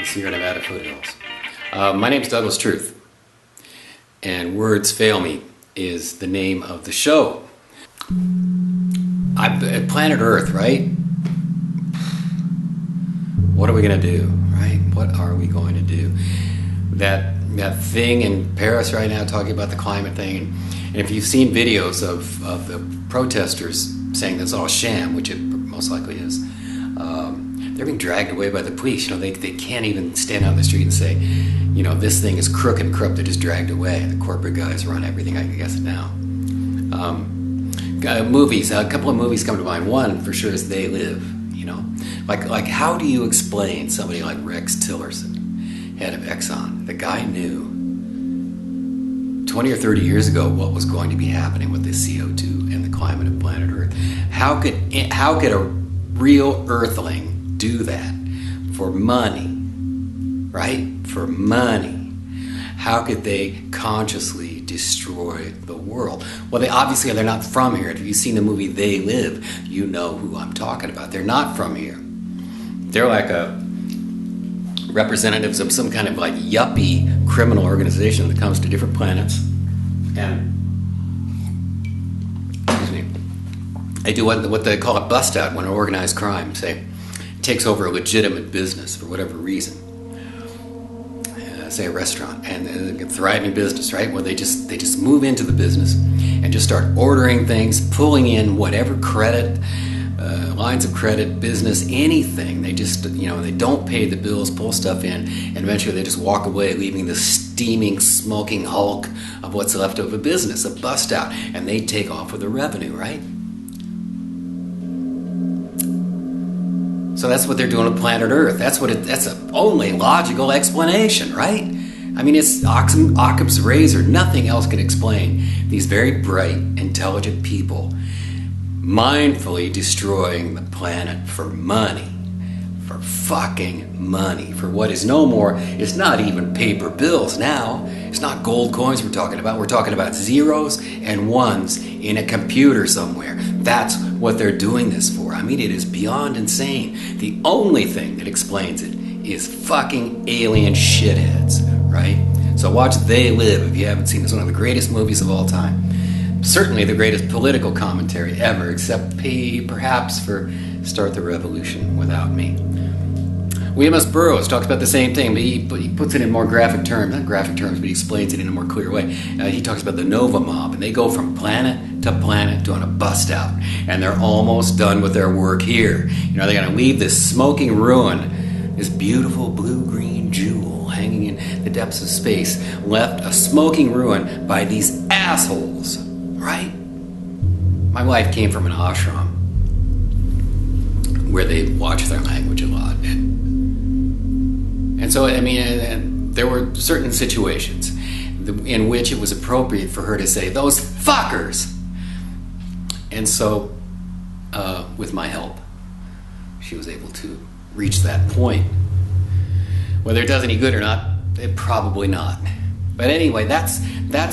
Sierra Nevada foothills. My name's Douglas Truth, and Words Fail Me is the name of the show. Planet Earth, right? What are we going to do, right? What are we going to do? That thing in Paris right now talking about the climate thing, and if you've seen videos of the protesters saying that's all sham, which it most likely is, they're being dragged away by the police. They can't even stand out in the street and say, this thing is crooked and corrupt. They're just dragged away. The corporate guys run everything, I guess, now. Movies, a couple of movies come to mind. One, for sure, is They Live. Like how do you explain somebody like Rex Tillerson, head of Exxon? The guy knew 20 or 30 years ago what was going to be happening with the CO2 and the climate of planet Earth. How could a real Earthling do that for money, right? For money. How could they consciously destroy the world? Well, they're not from here. If you've seen the movie They Live, you know who I'm talking about. They're not from here. They're like representatives of some kind of like yuppie criminal organization that comes to different planets and they do what they call a bust out when an organized crime, say, takes over a legitimate business for whatever reason. Say a restaurant and a thriving business, right? Where they just move into the business and just start ordering things, pulling in whatever credit, lines of credit, business, anything. They just, they don't pay the bills, pull stuff in, and eventually they just walk away, leaving the steaming, smoking hulk of what's left of a business, a bust out, and they take off with the revenue, right? So that's what they're doing with planet Earth. That's the only logical explanation, right? I mean, it's Occam's razor. Nothing else can explain these very bright, intelligent people mindfully destroying the planet for money. For fucking money. For what is no more, it's not even paper bills now. It's not gold coins we're talking about. We're talking about zeros and ones in a computer somewhere. That's what they're doing this for. I mean, it is beyond insane. The only thing that explains it is fucking alien shitheads, right? So watch They Live if you haven't seen it. It's one of the greatest movies of all time. Certainly the greatest political commentary ever, except perhaps for Start the Revolution Without Me. William S. Burroughs talks about the same thing, but he puts it in more graphic terms. Not graphic terms, but he explains it in a more clear way. He talks about the Nova Mob, and they go from planet to planet doing a bust out, and they're almost done with their work here. They're going to leave this smoking ruin, this beautiful blue-green jewel hanging in the depths of space, left a smoking ruin by these assholes, right? My wife came from an ashram where they watch their language a lot, and so, and there were certain situations in which it was appropriate for her to say, "Those fuckers!" And so, with my help, she was able to reach that point. Whether it does any good or not, probably not. But anyway, that's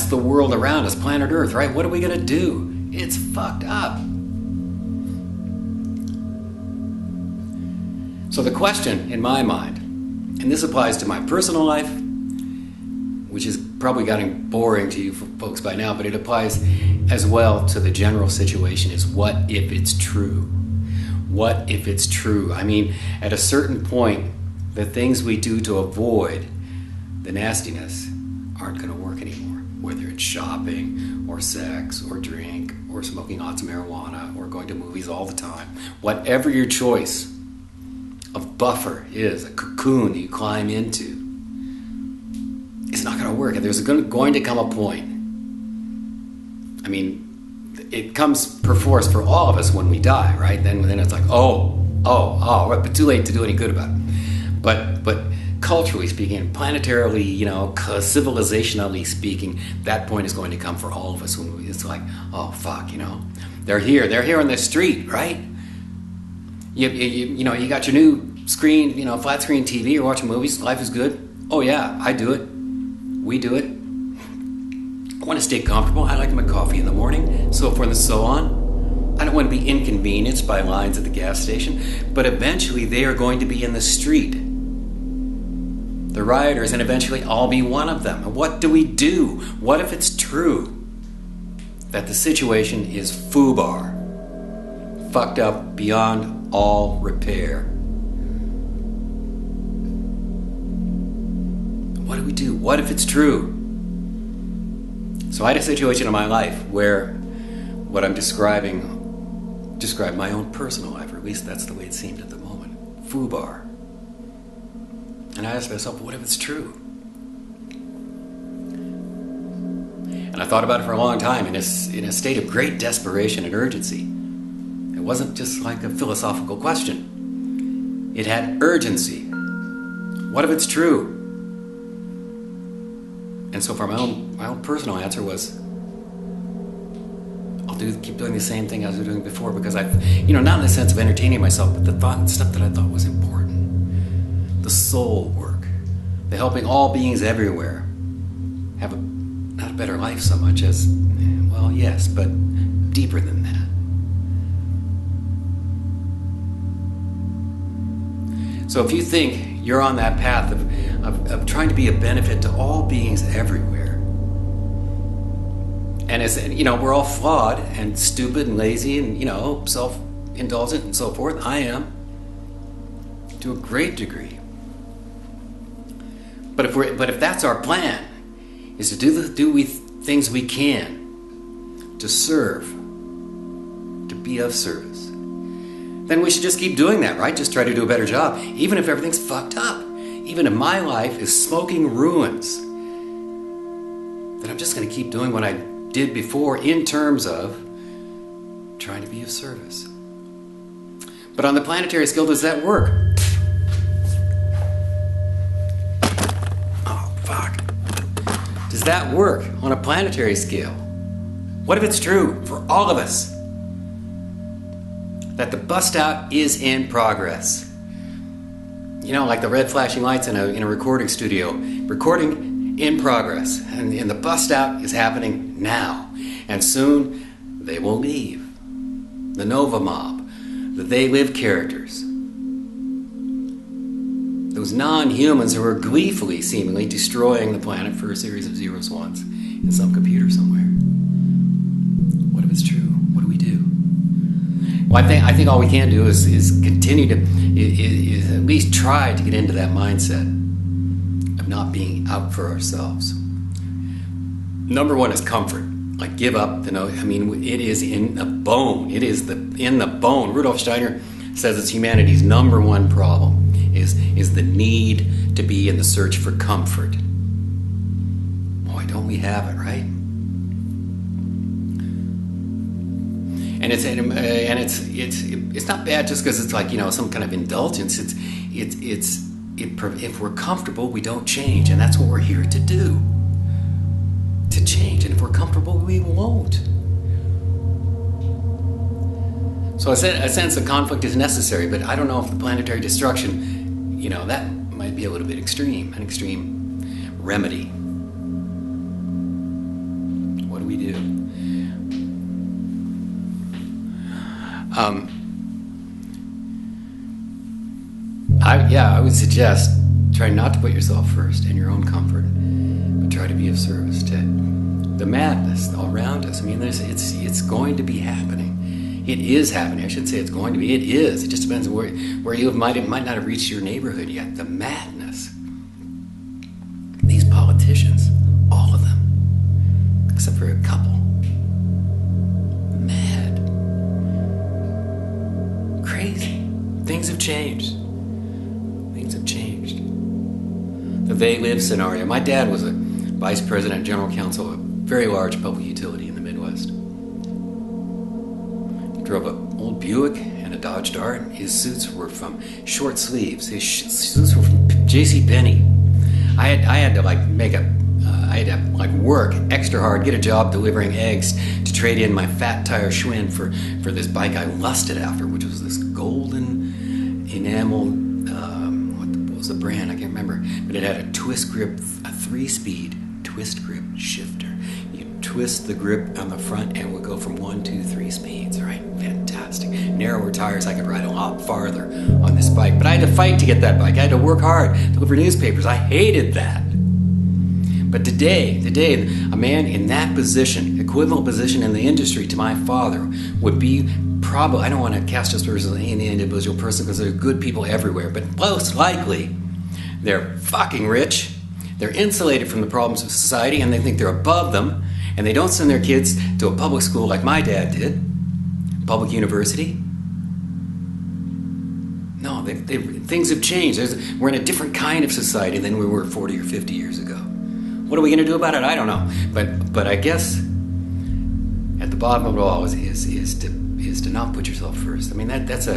the world around us, planet Earth, right? What are we going to do? It's fucked up. So the question in my mind, and this applies to my personal life, which is probably getting boring to you folks by now, but it applies as well to the general situation, is what if it's true? What if it's true? I mean, at a certain point, the things we do to avoid the nastiness aren't going to work anymore. Whether it's shopping, or sex, or drink, or smoking lots of marijuana, or going to movies all the time. Whatever your choice of buffer is, a cocoon that you climb into, it's not going to work. And there's going to come a point. I mean, it comes perforce for all of us when we die, right? Then it's like, but too late to do any good about it. But culturally speaking, planetarily, civilizationally speaking, that point is going to come for all of us when it's like, oh fuck, they're here on the street, right? You got your new screen, flat screen TV, you're watching movies, life is good. Oh yeah, I do it. We do it. I want to stay comfortable. I like my coffee in the morning, so forth and so on. I don't want to be inconvenienced by lines at the gas station, but eventually they are going to be in the street. the rioters, and eventually I'll be one of them. And what do we do? What if it's true that the situation is FUBAR, fucked up beyond all repair? What do we do? What if it's true? So I had a situation in my life where what I'm described my own personal life, or at least that's the way it seemed at the moment. FUBAR. And I asked myself, what if it's true? And I thought about it for a long time in a state of great desperation and urgency. It wasn't just like a philosophical question. It had urgency. What if it's true? And so for my own personal answer was, I'll keep doing the same thing as I was doing before, because not in the sense of entertaining myself, but the stuff that I thought was important. The soul work, the helping all beings everywhere have not a better life so much as, well, yes, but deeper than that. So if you think you're on that path of trying to be a benefit to all beings everywhere, and as we're all flawed and stupid and lazy and self-indulgent and so forth. I am, to a great degree. But if that's our plan, is to do things we can to serve, to be of service, then we should just keep doing that, right? Just try to do a better job, even if everything's fucked up. Even if my life is smoking ruins, then I'm just going to keep doing what I did before in terms of trying to be of service. But on the planetary scale, does that work? Oh, fuck. Does that work on a planetary scale? What if it's true for all of us that the bust out is in progress? Like the red flashing lights in a recording studio. Recording in progress. And the bust out is happening now. And soon they will leave. The Nova Mob. The They Live characters. Those non-humans who are gleefully, seemingly, destroying the planet for a series of zeros ones in some computer somewhere. What if it's true? What do we do? Well, I think all we can do is continue to is at least try to get into that mindset of not being out for ourselves. Number one is comfort. Like, give up it is in the bone. It is in the bone. Rudolf Steiner says it's humanity's number one problem is the need to be in the search for comfort. Boy, don't we have it, right? And it's not bad just because it's like some kind of indulgence. If we're comfortable, we don't change, and that's what we're here to do. To change, and if we're comfortable, we won't. So a sense of conflict is necessary, but I don't know if the planetary destruction, that might be a little bit extreme, an extreme remedy. What do we do? I would suggest try not to put yourself first and your own comfort, but try to be of service to the madness all around us. It's going to be happening. It is happening. I should say it's going to be. It is. It just depends on where you might not have reached your neighborhood yet. The madness. These politicians, all of them, except for a couple, mad, crazy. Things have changed. The They Live scenario. My dad was a vice president, general counsel of a very large public utility in the Midwest. He drove an old Buick and a Dodge Dart. His suits were from short sleeves. His suits were from JCPenney. I had to work extra hard, get a job delivering eggs to trade in my fat tire Schwinn for this bike I lusted after, which was this golden enamel. What was the brand? I can't remember. But it had a twist grip, a 3-speed twist grip shifter. You twist the grip on the front and it would go from 1, 2, 3 speeds, right? Fantastic. And narrower tires, I could ride a lot farther on this bike. But I had to fight to get that bike. I had to work hard to look for newspapers. I hated that. But today, a man in that position, equivalent position in the industry to my father, would be probably, I don't want to cast aspersions on any individual person because there are good people everywhere, but most likely they're fucking rich, they're insulated from the problems of society, and they think they're above them, and they don't send their kids to a public school like my dad did, public university. No, things have changed. We're in a different kind of society than we were 40 or 50 years ago. What are we going to do about it? I don't know. But I guess at the bottom of it all is to not put yourself first. I mean, that's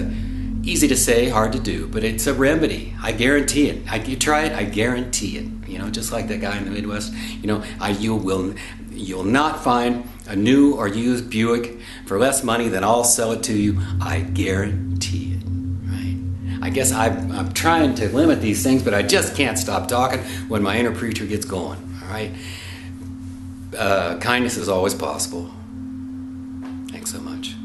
easy to say, hard to do, but it's a remedy. I guarantee it. You try it, I guarantee it. You know, just like that guy in the Midwest. You know, you'll not find a new or used Buick for less money than I'll sell it to you. I guarantee it. I guess I'm trying to limit these things, but I just can't stop talking when my inner preacher gets going, all right? Kindness is always possible. Thanks so much.